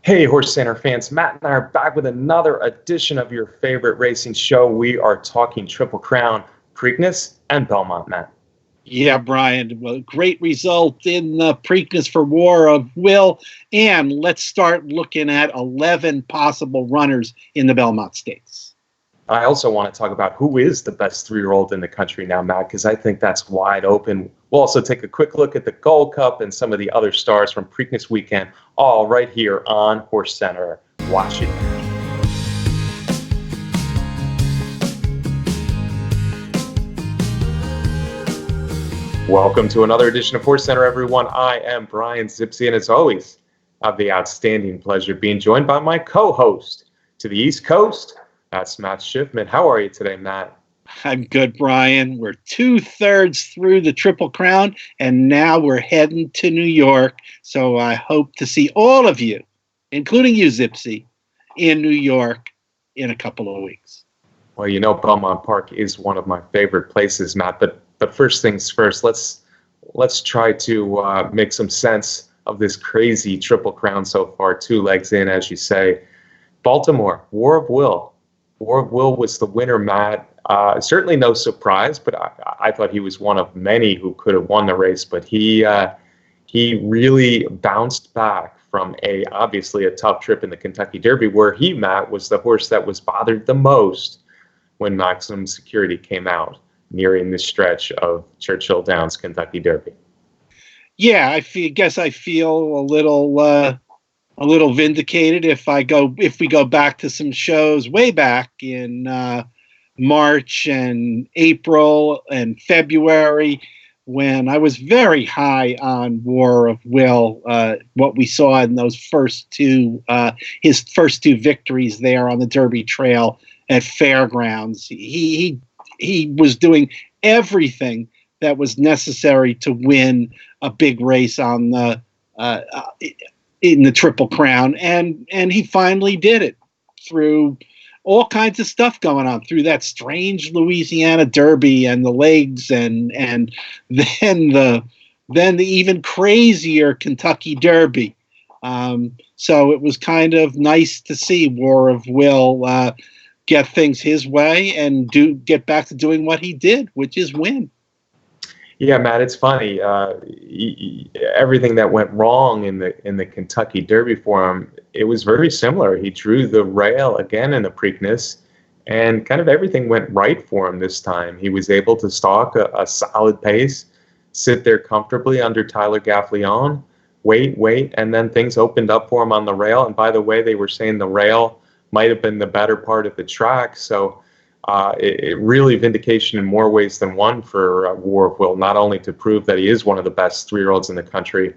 Hey, Horse Center fans, Matt and I are back with another edition of your favorite racing show. We are talking Triple Crown, Preakness, and Belmont, Matt. Yeah, Brian, well, great result in the Preakness for War of Will. And let's start looking at 11 possible runners in the Belmont Stakes. I also want to talk about who is the best 3-year-old in the country now, Matt, because I think that's wide open. We'll also take a quick look at the Gold Cup and some of the other stars from Preakness weekend, all right here on HorseCenter. Watch it. Welcome to another edition of HorseCenter, everyone. I am Brian Zipsy, and as always, I have the outstanding pleasure of being joined by my co-host to the East Coast. That's Matt Schiffman. How are you today, Matt? I'm good, Brian. We're 2/3 through the Triple Crown, and now we're heading to New York. So I hope to see all of you, including you, Zipsy, in New York in a couple of weeks. Well, you know, Belmont Park is one of my favorite places, Matt. But first things first, let's try to make some sense of this crazy Triple Crown so far. 2 legs in, as you say. Baltimore, War of Will. War of Will was the winner, Matt. Certainly no surprise, but I thought he was one of many who could have won the race. But he really bounced back from obviously a tough trip in the Kentucky Derby, where he, Matt, was the horse that was bothered the most when Maximum Security came out, nearing the stretch of Churchill Downs Kentucky Derby. Yeah, guess I feel a little vindicated if we go back to some shows way back in March and April and February, when I was very high on War of Will. What we saw in those his first two victories there on the Derby Trail at Fairgrounds, he was doing everything that was necessary to win a big race on the in the Triple Crown, and he finally did it through all kinds of stuff going on, through that strange Louisiana Derby and the legs, and then the even crazier Kentucky Derby. So it was kind of nice to see War of Will get things his way and get back to doing what he did, which is win. Yeah, Matt, it's funny. Everything that went wrong in the Kentucky Derby for him, it was very similar. He drew the rail again in the Preakness, and kind of everything went right for him this time. He was able to stalk a solid pace, sit there comfortably under Tyler Gaffleon, wait, and then things opened up for him on the rail. And by the way, they were saying the rail might have been the better part of the track, so it really vindication in more ways than one for War of Will, not only to prove that he is one of the best 3-year-olds in the country,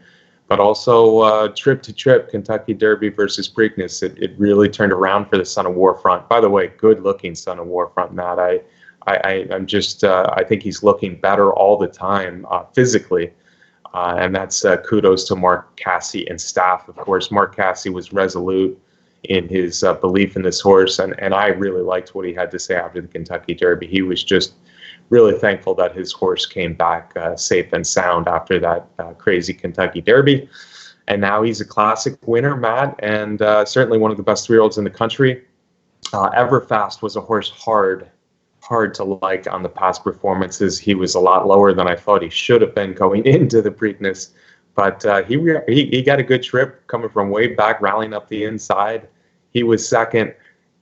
but also trip to trip, Kentucky Derby versus Preakness. It really turned around for the Son of Warfront. By the way, good-looking Son of Warfront, Matt. I think he's looking better all the time physically, and that's kudos to Mark Casse and staff. Of course, Mark Casse was resolute in his belief in this horse, and I really liked what he had to say after the Kentucky Derby. He was just really thankful that his horse came back safe and sound after that crazy Kentucky Derby, and now he's a classic winner, Matt, and certainly one of the best 3-year-olds in the country. Everfast was a horse hard to like on the past performances. He was a lot lower than I thought he should have been going into the Preakness. But he got a good trip coming from way back, rallying up the inside. He was second.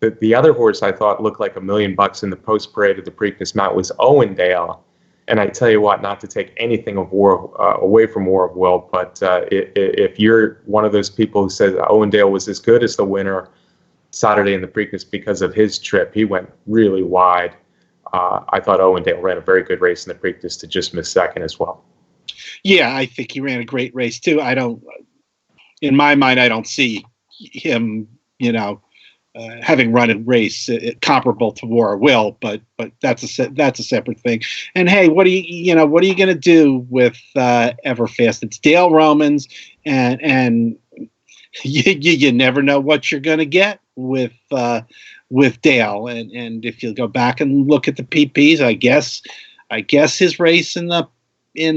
The other horse I thought looked like $1 million in the post parade of the Preakness, Matt, was Owendale. And I tell you what, not to take anything away from War of Will, but if you're one of those people who says Owendale was as good as the winner Saturday in the Preakness because of his trip, he went really wide. I thought Owendale ran a very good race in the Preakness to just miss second as well. Yeah, I think he ran a great race too. In my mind, I don't see him, having run a race comparable to War of Will, but that's a separate thing. And hey, what are you going to do with Everfast? It's Dale Romans, and you never know what you're going to get with Dale. And if you go back and look at the PPs, I guess his race in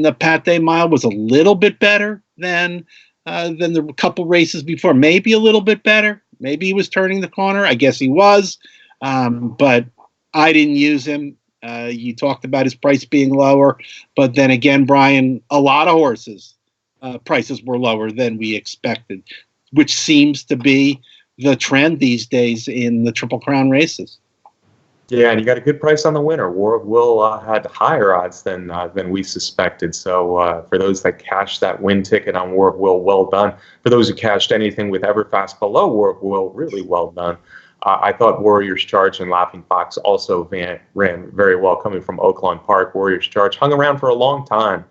the Pate Mile was a little bit better than than the couple races before. Maybe a little bit better. Maybe he was turning the corner. I guess he was. But I didn't use him. You talked about his price being lower. But then again, Brian, a lot of horses, prices were lower than we expected, which seems to be the trend these days in the Triple Crown races. Yeah, and you got a good price on the winner. War of Will had higher odds than we suspected. So for those that cashed that win ticket on War of Will, well done. For those who cashed anything with Everfast below War of Will, really well done. I thought Warrior's Charge and Laughing Fox also ran very well coming from Oaklawn Park. Warrior's Charge hung around for a long time,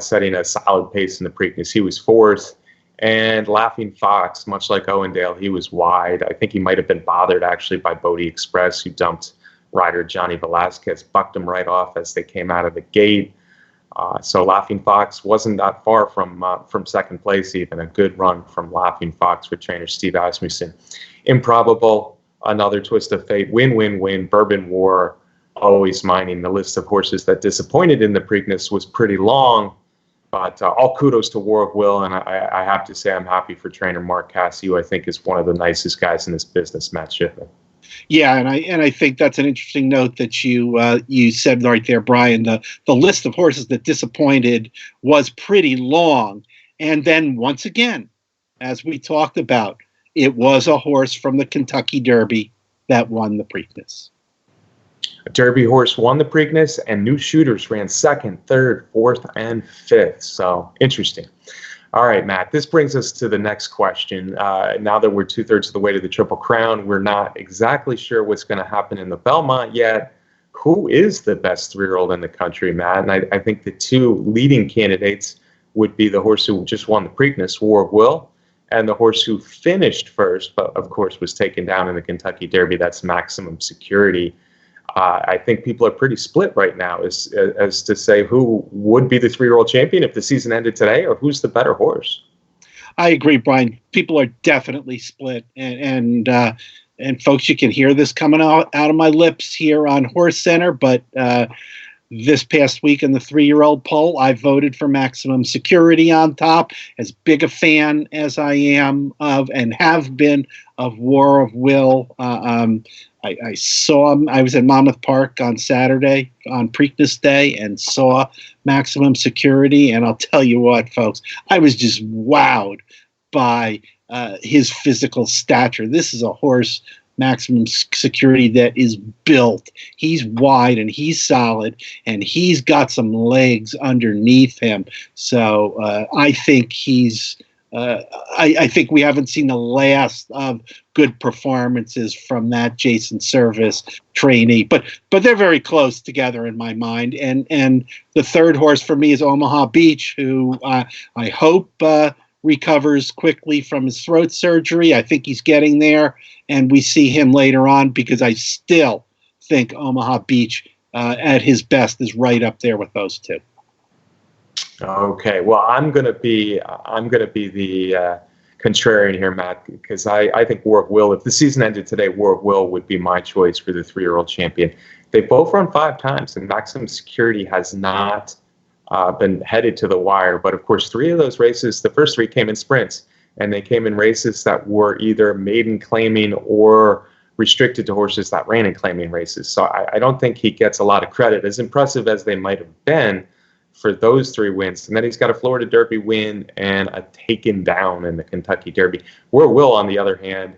setting a solid pace in the Preakness. He was fourth. And Laughing Fox, much like Owendale, he was wide. I think he might have been bothered, actually, by Bodie Express, who dumped rider Johnny Velasquez, bucked him right off as they came out of the gate. So Laughing Fox wasn't that far from second place, even. A good run from Laughing Fox with trainer Steve Asmussen. Improbable, another twist of fate. Win, win, win. Bourbon War, always mining. The list of horses that disappointed in the Preakness was pretty long. But all kudos to War of Will, and I have to say I'm happy for trainer Mark Casse, who I think is one of the nicest guys in this business, Matt Shiffman. Yeah, and I think that's an interesting note that you said right there, Brian. The list of horses that disappointed was pretty long, and then once again, as we talked about, it was a horse from the Kentucky Derby that won the Preakness. A Derby horse won the Preakness, and new shooters ran second, third, fourth, and fifth. So interesting. All right, Matt, this brings us to the next question. Now that we're 2/3 of the way to the Triple Crown, we're not exactly sure what's going to happen in the Belmont yet. Who is the best 3-year-old in the country, Matt? And I think the two leading candidates would be the horse who just won the Preakness, War of Will, and the horse who finished first, but of course was taken down in the Kentucky Derby. That's Maximum Security. I think people are pretty split right now as to say who would be the 3-year-old champion if the season ended today, or who's the better horse. I agree, Brian. People are definitely split, and folks, you can hear this coming out of my lips here on HorseCenter. But this past week in the 3-year-old poll, I voted for Maximum Security on top. As big a fan as I am of and have been of War of Will. I saw him. I was at Monmouth Park on Saturday on Preakness Day and saw Maximum Security. And I'll tell you what, folks, I was just wowed by his physical stature. This is a horse, Maximum Security, that is built. He's wide and he's solid and he's got some legs underneath him. So I think he's. I think we haven't seen the last of good performances from that Jason Service trainee, but they're very close together in my mind. And the third horse for me is Omaha Beach, who I hope recovers quickly from his throat surgery. I think he's getting there, and we see him later on, because I still think Omaha Beach at his best is right up there with those two. Okay, well, I'm gonna be the contrarian here, Matt, because I think War of Will, if the season ended today, War of Will would be my choice for the 3-year-old champion. They both run 5 times, and Maximum Security has not been headed to the wire. But of course, 3 of those races, the first 3 came in sprints, and they came in races that were either maiden claiming or restricted to horses that ran in claiming races. So I don't think he gets a lot of credit, as impressive as they might have been, for those 3 wins. And then he's got a Florida Derby win and a taken down in the Kentucky Derby. War of Will, on the other hand,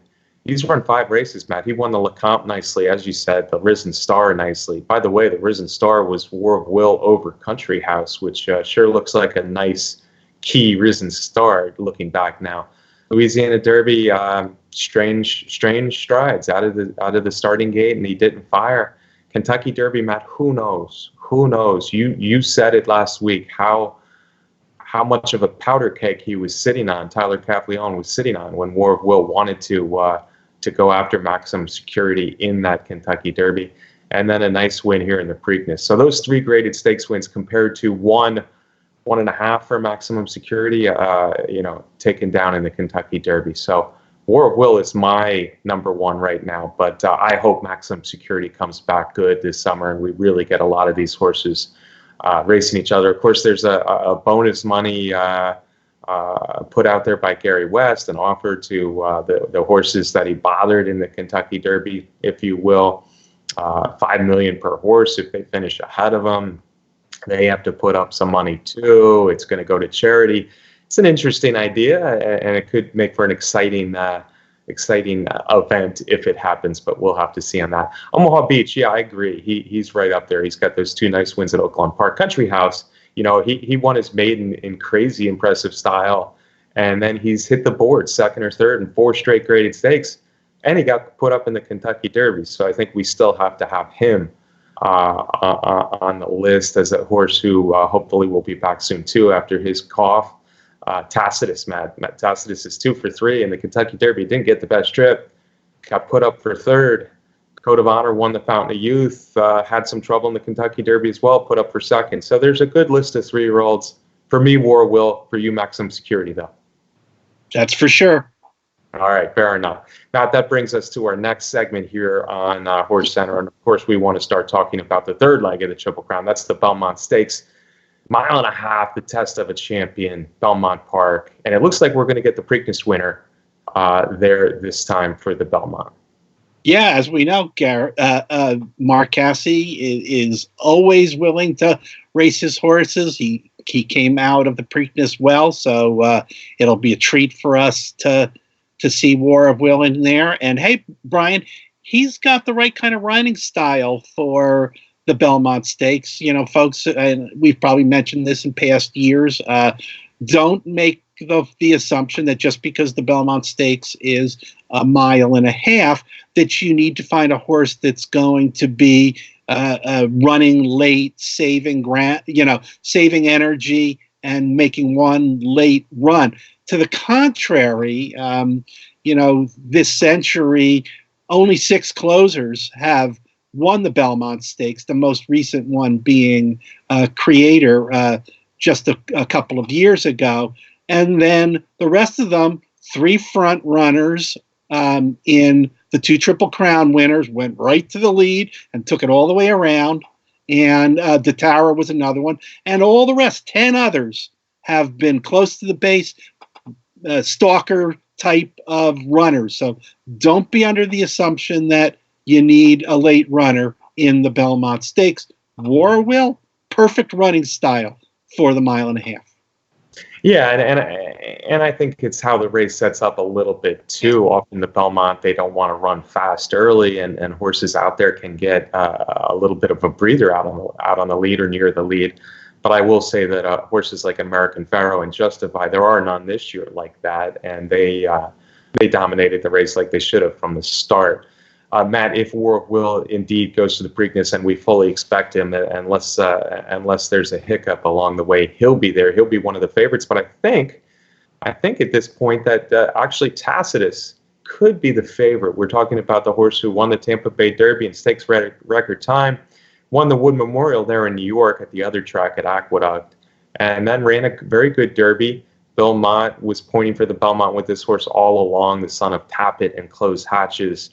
he's run 5 races, Matt. He won the LeCompte nicely, as you said, the Risen Star nicely. By the way, the Risen Star was War of Will over Country House, which sure looks like a nice key Risen Star looking back now. Louisiana Derby, strange strides out of the starting gate, and he didn't fire. Kentucky Derby, Matt, who knows? Who knows? You said it last week, how much of a powder keg he was sitting on, Tyler Cavleon was sitting on, when War of Will wanted to go after Maximum Security in that Kentucky Derby. And then a nice win here in the Preakness. So those 3 graded stakes wins compared to 1.5 for Maximum Security, taken down in the Kentucky Derby. So War of Will is my number 1 right now, but I hope Maximum Security comes back good this summer, and we really get a lot of these horses racing each other. Of course, there's a bonus money put out there by Gary West, an offer to the horses that he bothered in the Kentucky Derby, if you will. $5 million per horse if they finish ahead of him. They have to put up some money too. It's going to go to charity. It's an interesting idea, and it could make for an exciting event if it happens, but we'll have to see on that. Omaha Beach, yeah, I agree. He's right up there. He's got those 2 nice wins at Oaklawn Park. Country House, you know, he won his maiden in crazy impressive style, and then he's hit the board second or third in 4 straight graded stakes, and he got put up in the Kentucky Derby. So I think we still have to have him on the list as a horse who hopefully will be back soon too after his cough. Tacitus, Matt Tacitus is 2 for 3 in the Kentucky Derby. Didn't get the best trip. Got put up for third. Code of Honor won the Fountain of Youth. Had some trouble in the Kentucky Derby as well. Put up for second. So there's a good list of 3-year-olds. For me, War Will. For you, Maximum Security, though. That's for sure. All right, fair enough. Matt, that brings us to our next segment here on HorseCenter. And of course, we want to start talking about the third leg of the Triple Crown. That's the Belmont Stakes. 1.5 miles, the test of a champion, Belmont Park. And it looks like we're going to get the Preakness winner there this time for the Belmont. Yeah, as we know, Mark Casse is always willing to race his horses. He came out of the Preakness well, so it'll be a treat for us to see War of Will in there. And hey, Brian, he's got the right kind of riding style for the Belmont Stakes. You know, folks, and we've probably mentioned this in past years, don't make the assumption that just because the Belmont Stakes is 1.5 miles, that you need to find a horse that's going to be running late, saving energy and making one late run. To the contrary, this century, only 6 closers have won the Belmont Stakes, the most recent one being Creator just a couple of years ago. And then the rest of them, 3 front runners in the 2 Triple Crown winners, went right to the lead and took it all the way around. And Datara was another one. And all the rest, 10 others, have been close to the base, stalker type of runners. So don't be under the assumption that you need a late runner in the Belmont Stakes. War Will, perfect running style for the 1.5 miles. Yeah, and I think it's how the race sets up a little bit too. Often the Belmont, they don't want to run fast early, and horses out there can get a little bit of a breather out on the lead or near the lead. But I will say that horses like American Pharaoh and Justify, there are none this year like that, and they dominated the race like they should have from the start. Matt, if War of Will indeed goes to the Preakness, and we fully expect him, unless there's a hiccup along the way, he'll be there. He'll be one of the favorites. But I think at this point that actually Tacitus could be the favorite. We're talking about the horse who won the Tampa Bay Derby in stakes record time, won the Wood Memorial there in New York at the other track at Aqueduct, and then ran a very good Derby. Bill Mott was pointing for the Belmont with this horse all along. The son of Tappet and Closed Hatches.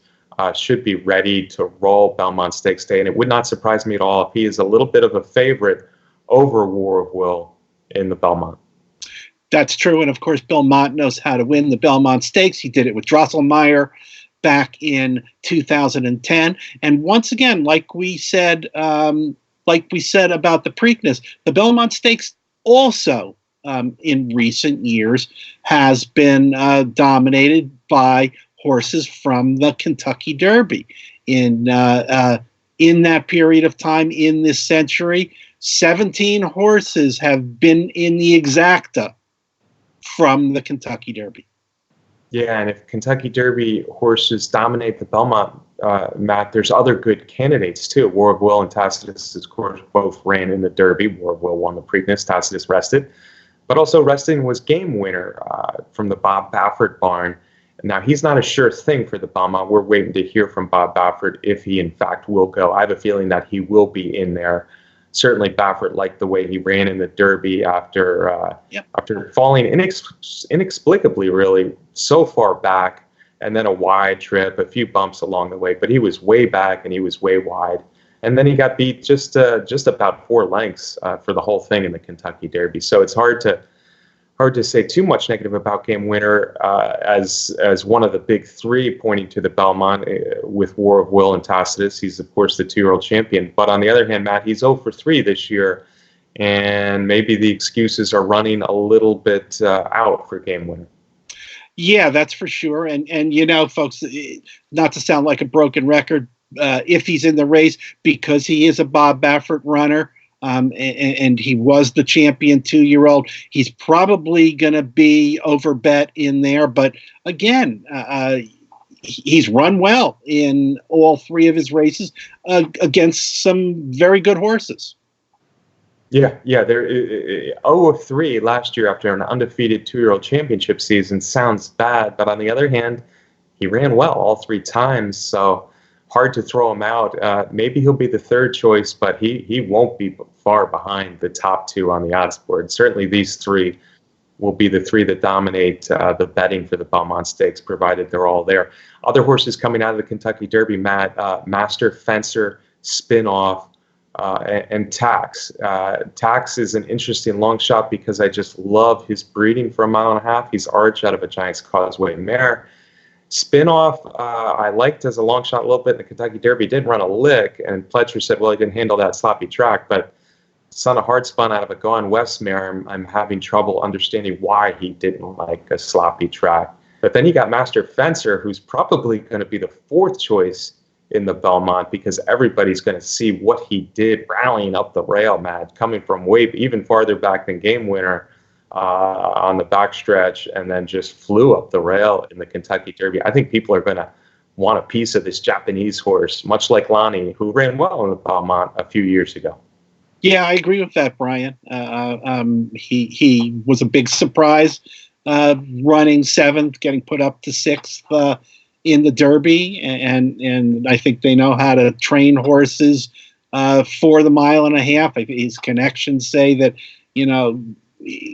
Should be ready to roll Belmont Stakes Day. And it would not surprise me at all if he is a little bit of a favorite over War of Will in the Belmont. That's true. And of course, Bill Mott knows how to win the Belmont Stakes. He did it with Drosselmeyer back in 2010. And once again, like we said about the Preakness, the Belmont Stakes also in recent years has been dominated by horses from the Kentucky Derby. In that period of time in this century, 17 horses have been in the exacta from the Kentucky Derby. Yeah, and if Kentucky Derby horses dominate the Belmont, Matt, there's other good candidates too. War of Will and Tacitus, of course, both ran in the Derby. War of Will won the Preakness, Tacitus rested. But also resting was Game Winner from the Bob Baffert barn. Now, he's not a sure thing for the Belmont. We're waiting to hear from Bob Baffert if he, in fact, will go. I have a feeling that he will be in there. Certainly, Baffert liked the way he ran in the Derby after falling inexplicably, really, so far back, and then a wide trip, a few bumps along the way. But he was way back, and he was way wide. And then he got beat just about 4 lengths for the whole thing in the Kentucky Derby. So it's hard hard to say too much negative about Game Winner as one of the big three pointing to the Belmont with War of Will and Tacitus. He's, of course, the 2-year-old champion. But on the other hand, Matt, he's 0 for 3 this year, and maybe the excuses are running a little bit out for Game Winner. Yeah, that's for sure. And you know, folks, not to sound like a broken record, if he's in the race, because he is a Bob Baffert runner, and he was the champion 2-year-old, he's probably going to be overbet in there. But again, he's run well in all 3 of his races against some very good horses. Yeah, they're 0 of 3 last year after an undefeated 2-year-old championship season sounds bad, but on the other hand, he ran well all 3 times, so hard to throw him out. Maybe he'll be the 3rd choice, but he won't be far behind the top 2 on the odds board. Certainly these 3 will be the 3 that dominate the betting for the Belmont Stakes, provided they're all there. Other horses coming out of the Kentucky Derby, Matt, Master Fencer, Spinoff, and Tax. Tax is an interesting long shot because I just love his breeding for a 1.5 miles. He's Arch out of a Giant's Causeway mare. Spinoff, I liked as a long shot a little bit in the Kentucky Derby. Didn't run a lick, and Pletcher said, well, he didn't handle that sloppy track, but son of hard spun out of a Gone West mare. I'm having trouble understanding why he didn't like a sloppy track. But then you got Master Fencer, who's probably going to be the 4th choice in the Belmont because everybody's going to see what he did rallying up the rail, Matt, coming from way even farther back than Game Winner on the backstretch, and then just flew up the rail in the Kentucky Derby. I think people are going to want a piece of this Japanese horse, much like Lonnie, who ran well in the Belmont a few years ago. Yeah, I agree with that, Brian. He was a big surprise, running 7th, getting put up to 6th in the Derby, and I think they know how to train horses for the 1.5 miles. His connections say that, you know,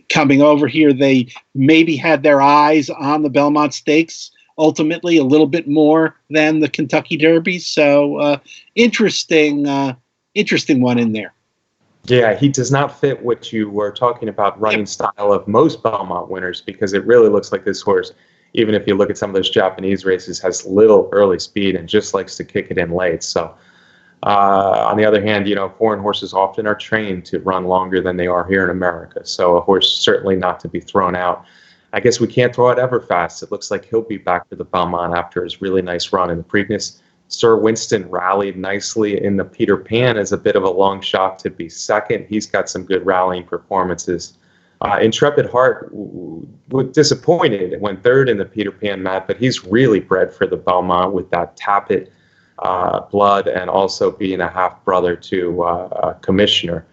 coming over here, they maybe had their eyes on the Belmont Stakes ultimately a little bit more than the Kentucky Derby. So interesting one in there. Yeah, he does not fit what you were talking about running style of most Belmont winners, because it really looks like this horse, even if you look at some of those Japanese races, has little early speed and just likes to kick it in late. So on the other hand, you know, foreign horses often are trained to run longer than they are here in America. So a horse certainly not to be thrown out. I guess we can't throw out Everfast. It looks like he'll be back for the Belmont after his really nice run in the Preakness. Sir Winston rallied nicely in the Peter Pan as a bit of a long shot to be 2nd. He's got some good rallying performances. Intrepid Heart was disappointed and went 3rd in the Peter Pan, Matt, but he's really bred for the Belmont with that Tappet blood, and also being a half-brother to Commissioner,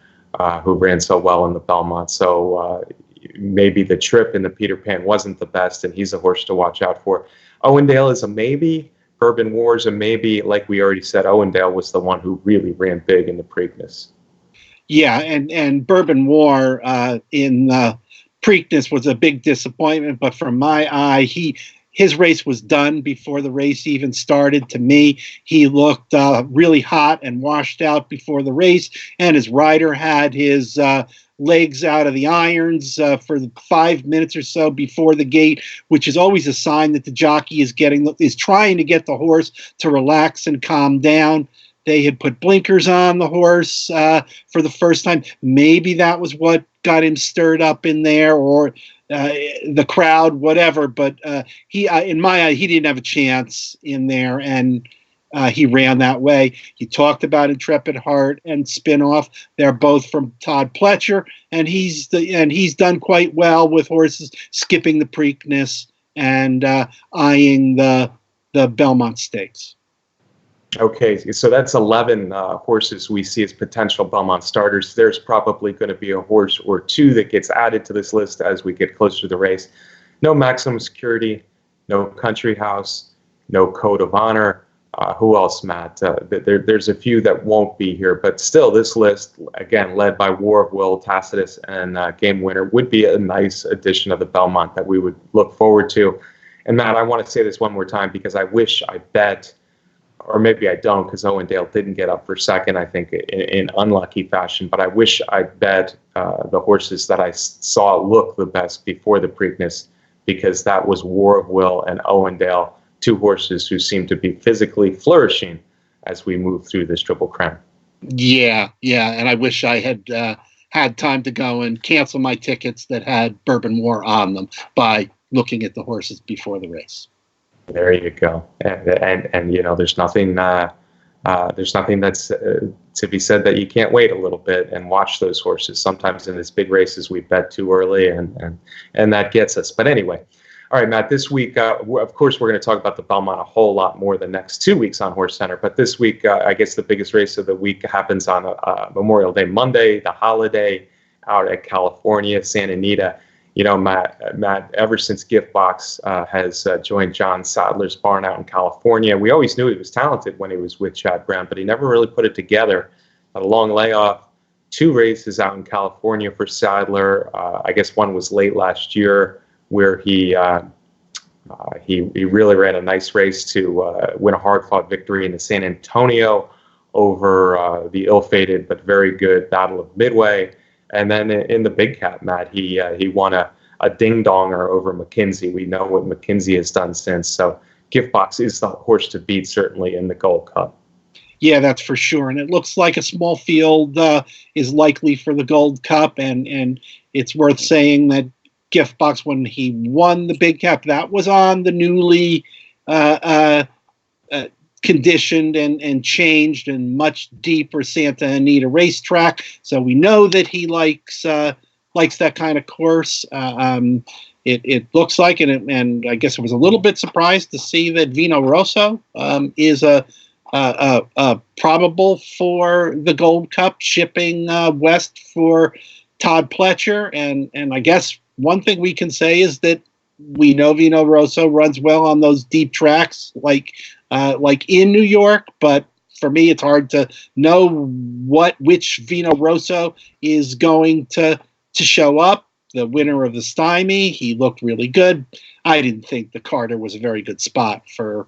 who ran so well in the Belmont. So maybe the trip in the Peter Pan wasn't the best, and he's a horse to watch out for. Owendale is a maybe. Bourbon War's a maybe. Like we already said, Owendale was the one who really ran big in the Preakness. Yeah, and Bourbon War in Preakness was a big disappointment, but from my eye, his race was done before the race even started. To me, he looked really hot and washed out before the race, and his rider had his legs out of the irons for 5 minutes or so before the gate, which is always a sign that the jockey is trying to get the horse to relax and calm down. They had put blinkers on the horse for the first time. Maybe that was what got him stirred up in there, or the crowd, whatever. But in my eye, he didn't have a chance in there, and he ran that way. You talked about Intrepid Heart and Spinoff. They're both from Todd Pletcher, and he's done quite well with horses skipping the Preakness and eyeing the Belmont Stakes. Okay, so that's 11 horses we see as potential Belmont starters. There's probably going to be a horse or 2 that gets added to this list as we get closer to the race. No Maximum Security, no Country House, no Code of Honor. Who else, Matt? There's a few that won't be here, but still this list, again, led by War of Will, Tacitus, and Game Winner, would be a nice addition of the Belmont that we would look forward to. And Matt, I want to say this one more time because I wish I bet or maybe I don't, because Owendale didn't get up for second, I think, in unlucky fashion. But I wish I'd bet the horses that I saw look the best before the Preakness, because that was War of Will and Owendale, two horses who seem to be physically flourishing as we move through this Triple Crown. Yeah, and I wish I had had time to go and cancel my tickets that had Bourbon War on them by looking at the horses before the race. There you go, and you know, there's nothing that's to be said that you can't wait a little bit and watch those horses. Sometimes in these big races we bet too early, and that gets us. But anyway, all right, Matt. This week, of course, we're going to talk about the Belmont a whole lot more the next 2 weeks on HorseCenter. But this week, I guess the biggest race of the week happens on Memorial Day Monday, the holiday out at California, Santa Anita. You know, Matt, ever since Giftbox has joined John Sadler's barn out in California, we always knew he was talented when he was with Chad Brown, but he never really put it together. A long layoff, 2 races out in California for Sadler. I guess one was late last year, where he really ran a nice race to win a hard-fought victory in the San Antonio over the ill-fated but very good Battle of Midway. And then in the big cap, Matt, he won a ding-donger over McKinsey. We know what McKinsey has done since. So Giftbox is the horse to beat, certainly, in the Gold Cup. Yeah, that's for sure. And it looks like a small field is likely for the Gold Cup. And it's worth saying that Giftbox, when he won the big cap, that was on the newly conditioned and changed and much deeper Santa Anita racetrack. So we know that he likes that kind of course. It looks like, and I guess I was a little bit surprised to see that Vino Rosso is a probable for the Gold Cup, shipping west for Todd Pletcher. And I guess one thing we can say is that we know Vino Rosso runs well on those deep tracks, like in New York, but for me, it's hard to know which Vino Rosso is going to show up. The winner of the Stymie, he looked really good. I didn't think the Carter was a very good spot for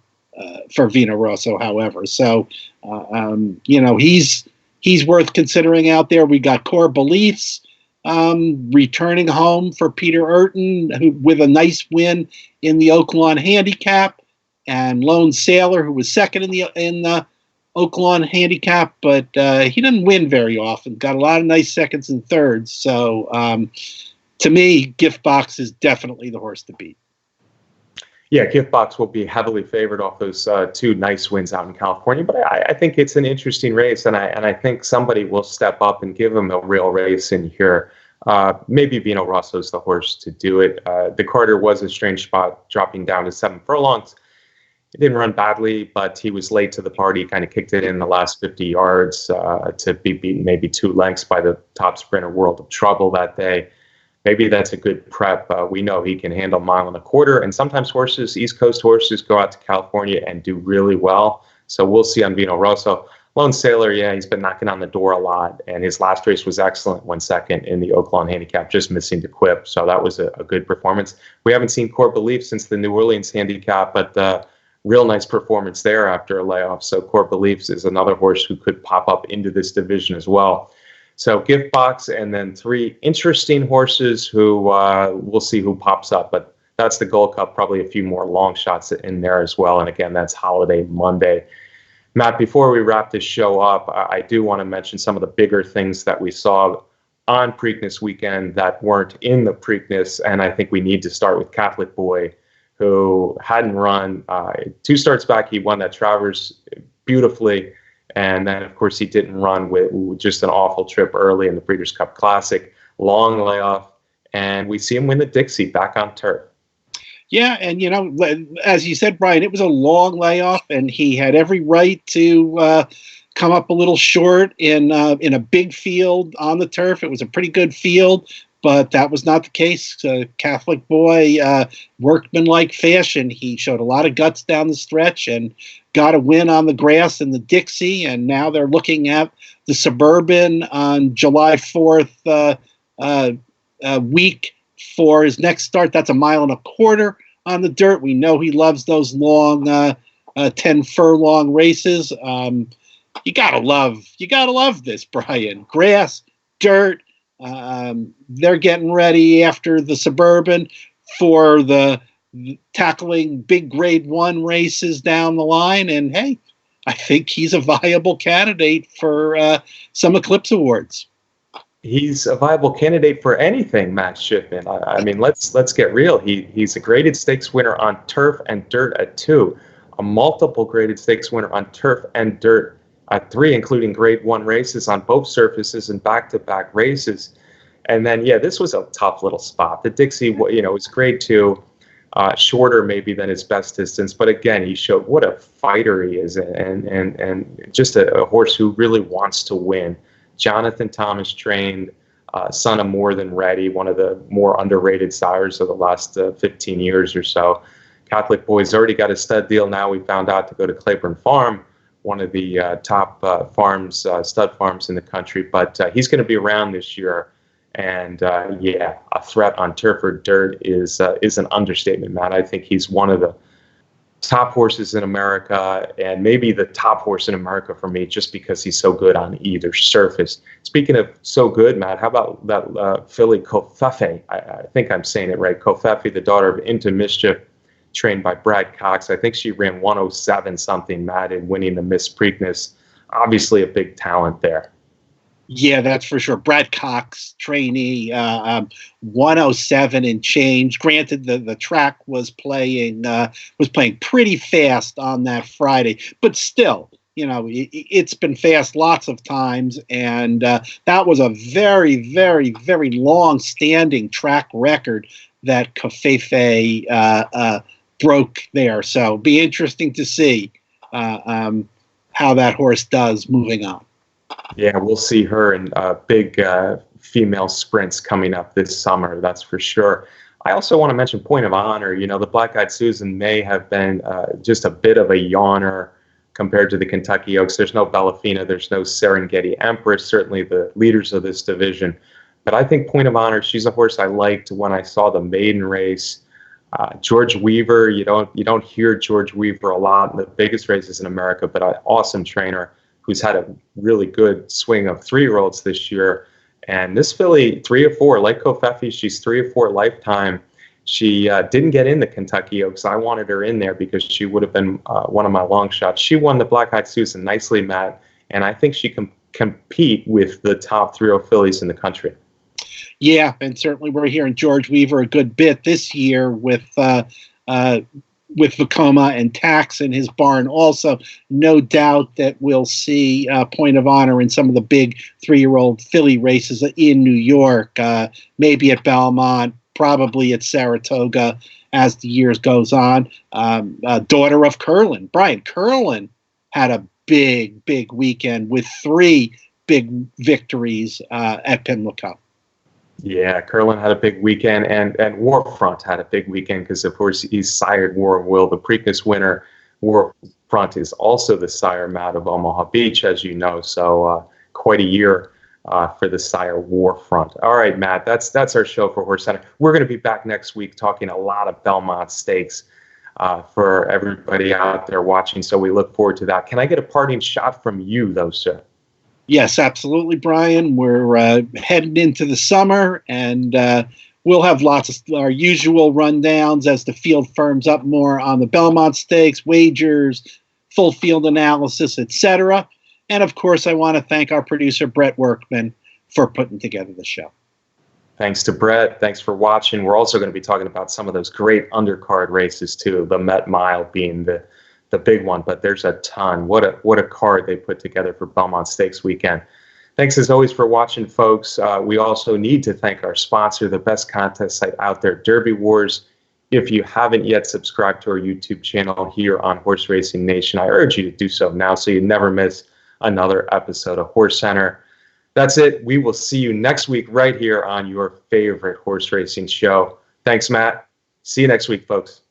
Vino Rosso, however. So, he's worth considering out there. We got Core Beliefs returning home for Peter Urton, with a nice win in the Oaklawn Handicap, and Lone Sailor, who was second in the Oaklawn Handicap, but he didn't win very often. Got a lot of nice seconds and thirds. So to me, Giftbox is definitely the horse to beat. Yeah, Giftbox will be heavily favored off those 2 nice wins out in California, but I think it's an interesting race, and I think somebody will step up and give him a real race in here. Maybe Vino Rosso's the horse to do it. The Carter was a strange spot, dropping down to 7 furlongs. He didn't run badly, but he was late to the party, kind of kicked it in the last 50 yards to be beaten maybe 2 lengths by the top sprinter World of Trouble that day. Maybe that's a good prep. We know he can handle 1.25 miles, and sometimes horses, East Coast horses, go out to California and do really well. So we'll see on Vino Rosso. Lone Sailor, yeah, he's been knocking on the door a lot, and his last race was excellent, went second in the Oaklawn Handicap, just missing the Quip. So that was a good performance. We haven't seen Core Belief since the New Orleans Handicap, but real nice performance there after a layoff. So Core Beliefs is another horse who could pop up into this division as well. So Giftbox, and then 3 interesting horses who we'll see who pops up. But that's the Gold Cup, probably a few more long shots in there as well. And again, that's Holiday Monday. Matt, before we wrap this show up, I do want to mention some of the bigger things that we saw on Preakness weekend that weren't in the Preakness. And I think we need to start with Catholic Boy, who hadn't run 2 starts back. He won that Travers beautifully. And then, of course, he didn't run with just an awful trip early in the Breeders' Cup Classic. Long layoff. And we see him win the Dixie back on turf. Yeah, and, as you said, Brian, it was a long layoff, and he had every right to come up a little short in a big field on the turf. It was a pretty good field, but that was not the case. Catholic Boy, workmanlike fashion. He showed a lot of guts down the stretch and got a win on the grass in the Dixie, and now they're looking at the Suburban on July 4th week for his next start. That's 1.25 miles on the dirt. We know he loves those long 10 furlong races. You gotta love this, Brian. Grass, dirt. They're getting ready after the Suburban for the tackling big Grade 1 races down the line. And hey, I think he's a viable candidate for some Eclipse Awards. He's a viable candidate for anything, Matt Shipman. I mean, let's get real. He's a graded stakes winner on turf and dirt at 2, a multiple graded stakes winner on turf and dirt at 3, including Grade 1 races on both surfaces and back-to-back races. And then, yeah, this was a tough little spot. The Dixie, was Grade 2, shorter maybe than his best distance, but again, he showed what a fighter he is, and just a horse who really wants to win. Jonathan Thomas trained, son of More Than Ready, one of the more underrated sires of the last 15 years or so. Catholic Boy's already got a stud deal now. We found out to go to Claiborne Farm, one of the top stud farms in the country, but he's going to be around this year. And yeah, a threat on turf or dirt is an understatement, Matt. I think he's one of the top horses in America, and maybe the top horse in America for me, just because he's so good on either surface. Speaking of so good, Matt, how about that filly Kofefe? I think I'm saying it right. Kofefe, the daughter of Into Mischief, trained by Brad Cox. I think she ran 107 something, Matt, in winning the Miss Preakness. Obviously a big talent there. Yeah, that's for sure. Brad Cox, trainee, 107 and change. Granted, the track was playing pretty fast on that Friday, but still, it's been fast lots of times, and that was a very, very, very long-standing track record that Kofefe broke there. So, be interesting to see how that horse does moving on. Yeah, we'll see her in big female sprints coming up this summer, that's for sure. I also want to mention Point of Honor. The Black Eyed Susan may have been just a bit of a yawner compared to the Kentucky Oaks. There's no Bellafina, there's no Serengeti Empress, certainly the leaders of this division. But I think Point of Honor, she's a horse I liked when I saw the maiden race. George Weaver, you don't hear George Weaver a lot in the biggest races in America, but an awesome trainer who's had a really good swing of 3-year-olds this year. And this filly, 3 or 4, like Kofefe, she's 3 or 4 lifetime. She didn't get in the Kentucky Oaks. I wanted her in there because she would have been one of my long shots. She won the Black Eyed Susan nicely, Matt, and I think she can compete with the top 3-0 fillies in the country. Yeah, and certainly we're hearing George Weaver a good bit this year with Vekoma and Tax in his barn. Also, no doubt that we'll see Point of Honor in some of the big 3-year-old filly races in New York, maybe at Belmont, probably at Saratoga as the years goes on. Daughter of Curlin. Brian Curlin had a big, big weekend with 3 big victories at Pimlico. Yeah, Curlin had a big weekend, and Warfront had a big weekend because, of course, he's sired War and Will, the Preakness winner. Warfront is also the sire, Matt, of Omaha Beach, as you know, so quite a year for the sire Warfront. All right, Matt, that's our show for HorseCenter. We're going to be back next week talking a lot of Belmont Stakes for everybody out there watching, so we look forward to that. Can I get a parting shot from you, though, sir? Yes, absolutely, Brian. We're heading into the summer, and we'll have lots of our usual rundowns as the field firms up more on the Belmont Stakes, wagers, full field analysis, etc. And, of course, I want to thank our producer, Brett Workman, for putting together the show. Thanks to Brett. Thanks for watching. We're also going to be talking about some of those great undercard races, too, the Met Mile being the big one, but there's a ton. What a card they put together for Belmont Stakes weekend. Thanks as always for watching, folks. We also need to thank our sponsor, the best contest site out there, Derby Wars. If you haven't yet subscribed to our YouTube channel here on Horse Racing Nation, I urge you to do so now so you never miss another episode of HorseCenter. That's it. We will see you next week right here on your favorite horse racing show. Thanks, Matt. See you next week, folks.